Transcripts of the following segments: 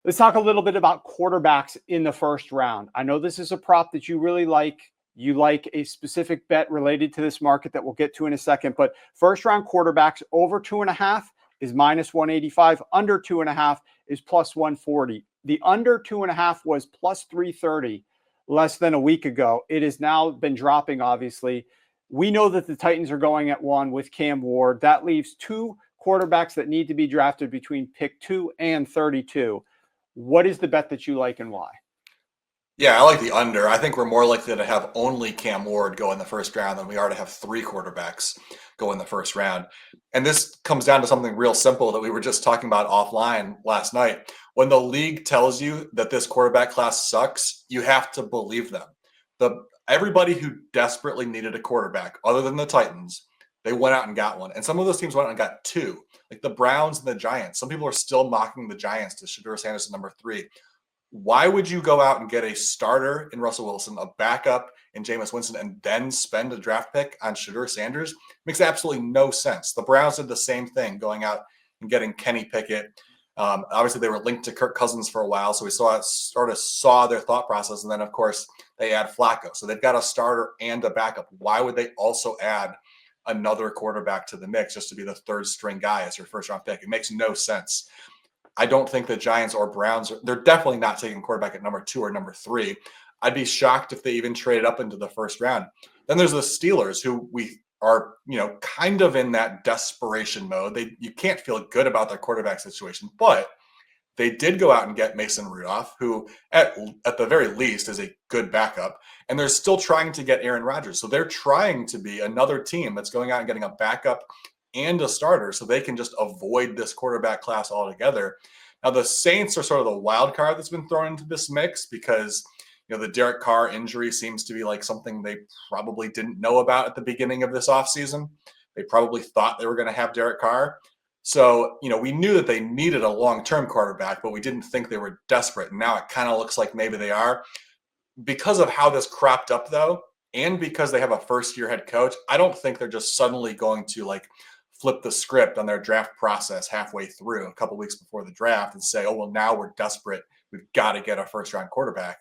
Let's talk a little bit about quarterbacks in the first round. I know this is a prop that you really like. You like a specific bet related to this market that we'll get to in a second. But first round quarterbacks over 2.5 is minus 185. Under 2.5 is plus 140. The under 2.5 was plus 330 less than a week ago. It has now been dropping, obviously. We know that the Titans are going at 1 with Cam Ward. That leaves 2 quarterbacks that need to be drafted between pick 2 and 32. What is the bet that you like and why? Yeah, I like the under. I think we're more likely to have only Cam Ward go in the first round than we are to have 3 quarterbacks go in the first round. And this comes down to something real simple that we were just talking about offline last night. When the league tells you that this quarterback class sucks, you have to believe them. Everybody who desperately needed a quarterback, other than the Titans, they went out and got one. And some of those teams went out and got 2, like the Browns and the Giants. Some people are still mocking the Giants to Shedeur Sanders at number 3. Why would you go out and get a starter in Russell Wilson, a backup in Jameis Winston, and then spend a draft pick on Shedeur Sanders? Makes absolutely no sense. The Browns did the same thing, going out and getting Kenny Pickett. Obviously, they were linked to Kirk Cousins for a while, so we saw their thought process, and then of course they add Flacco. So they've got a starter and a backup. Why would they also add another quarterback to the mix just to be the third string guy as your first round pick? It makes no sense. I don't think the Giants or Browns, they're definitely not taking quarterback at number 2 or number 3. I'd be shocked if they even traded up into the first round. Then there's the Steelers, who we are, kind of in that desperation mode. You can't feel good about their quarterback situation, but they did go out and get Mason Rudolph, who at the very least is a good backup, and they're still trying to get Aaron Rodgers. So they're trying to be another team that's going out and getting a backup and a starter so they can just avoid this quarterback class altogether. Now, the Saints are sort of the wild card that's been thrown into this mix because, the Derek Carr injury seems to be like something they probably didn't know about at the beginning of this offseason. They probably thought they were going to have Derek Carr. So, we knew that they needed a long-term quarterback, but we didn't think they were desperate. And now it kind of looks like maybe they are. Because of how this cropped up, though, and because they have a first-year head coach, I don't think they're just suddenly going to flip the script on their draft process halfway through, a couple weeks before the draft, and say, oh, well, now we're desperate. We've got to get a first-round quarterback.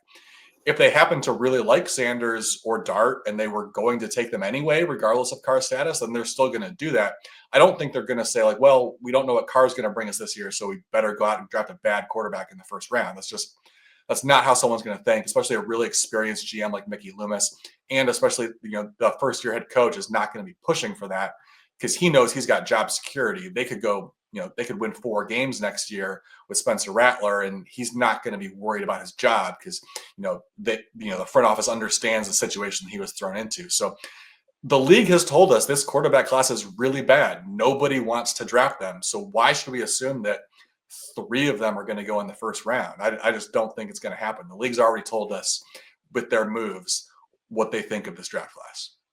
If they happen to really like Sanders or Dart and they were going to take them anyway, regardless of Carr's status, then they're still going to do that. I don't think they're going to say well, we don't know what Carr's going to bring us this year, so we better go out and draft a bad quarterback in the first round. That's not how someone's going to think, especially a really experienced GM like Mickey Loomis. And especially, the first-year head coach is not going to be pushing for that because he knows he's got job security. They could go, they could win 4 games next year with Spencer Rattler, and he's not going to be worried about his job because, the front office understands the situation he was thrown into. So the league has told us this quarterback class is really bad. Nobody wants to draft them. So why should we assume that 3 of them are going to go in the first round? I just don't think it's going to happen. The league's already told us with their moves what they think of this draft class.